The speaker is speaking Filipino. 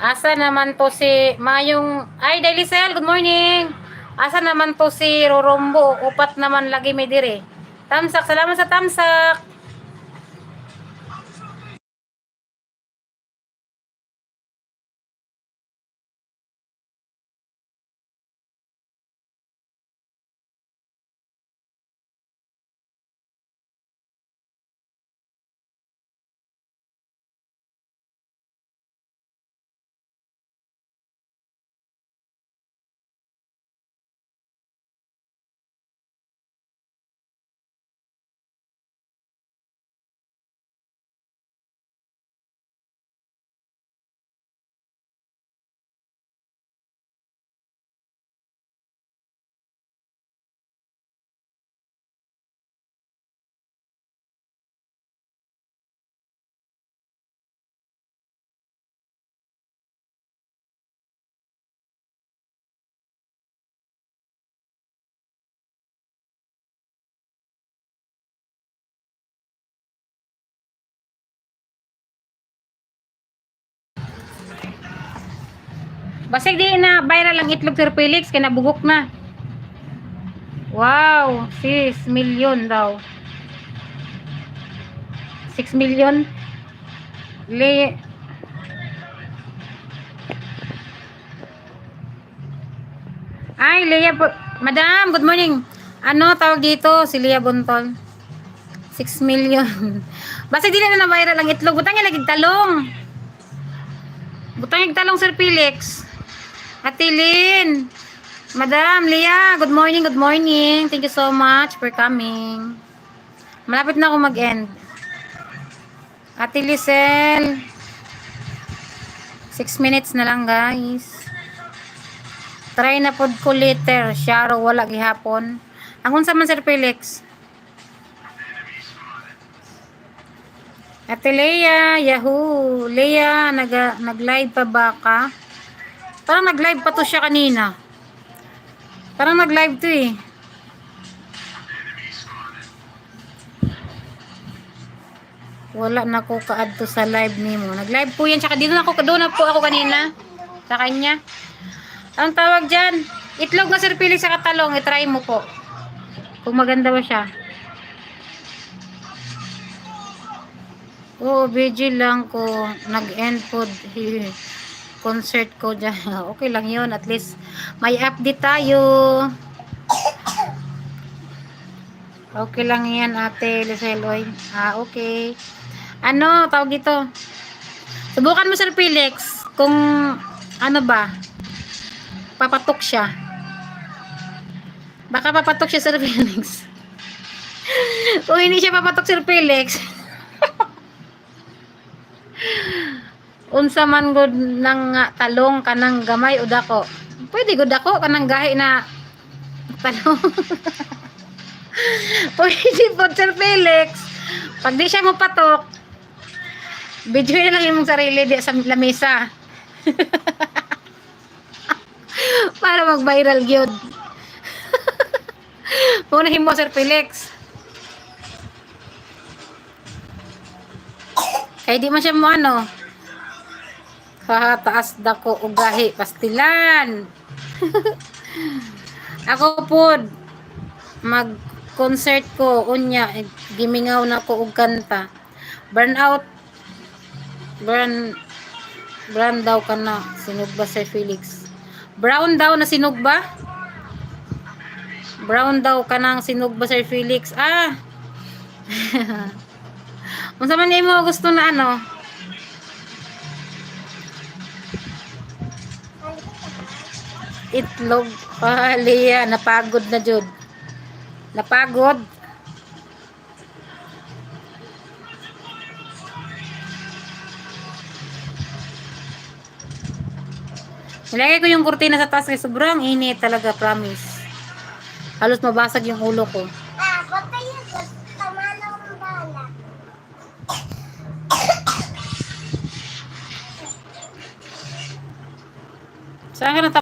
Asa naman to si Mayong... Ay, Daily Cell, good morning. Asa naman to si Rorombo? Upat naman lagi may dire. Tamsak, salamat sa tamsak. Basig di na viral ang itlog Sir Felix, kaya nabugok na. Wow, 6 million daw. 6 million. Le Ay, Leah, Madam, good morning. Ano tawag dito? Si Leah Bontol. 6 million. Basta dili na viral ang itlog. Butang yung laging talong. Butang yung talong, Sir Felix. Atilin. Madam, Leah, good morning, good morning. Thank you so much for coming. Malapit na ako mag-end. Ate Lisel. 6 minutes na lang, guys. Try na pod ko later. Sharo, wala gihapon. Ang unsa man, Sir Felix? Ate Leia, Yahoo. Leia, nag-live pa ba ka? Parang nag-live pa to siya kanina. Parang nag-live to eh. Wala na ko kaadto sa live nimo. Nag-live po yan. Tsaka dito na po ako kanina. Sa kanya. Ang tawag dyan, itlog na Sir Felix sa katalong. I-try mo po. Kung maganda ba siya. Oo, video lang ko. Nag-end po concert ko dyan. Okay lang yun. At least may update tayo. Okay lang yan, Ate Liseloy. Okay. Ano, tawag dito. Subukan mo, Sir Felix. Kung ano ba, papatok siya. Baka papatok siya, Sir Felix. Kung hindi siya papatok, Sir Felix. Unsa man gud nang talong kanang gamay o dako. Pwede gud dako kanang gahi na talong. Pwede po, Sir Felix. Pag di siya mo patok, video na lang yung sarili di sa lamesa. Para mag-viral gyud. Punahin mo, Sir Felix. Kaya di man siya mo ano. Taas dako og gahi pastilan. Ako pod mag-concert ko unya gimingaw na ko og kanta. Burnout. Brown daw ka na sinugba, Sir Felix. Brown daw na sinugba? Brown daw ka nang sinugba, Sir Felix. Unsa man mo gusto na ano? Itlog. Liya, napagod na jud. Napagod. Nilagay ko yung kurtina sa taas kasi sobrang init talaga, promise. Halos mabasag yung ulo ko. Saan ka na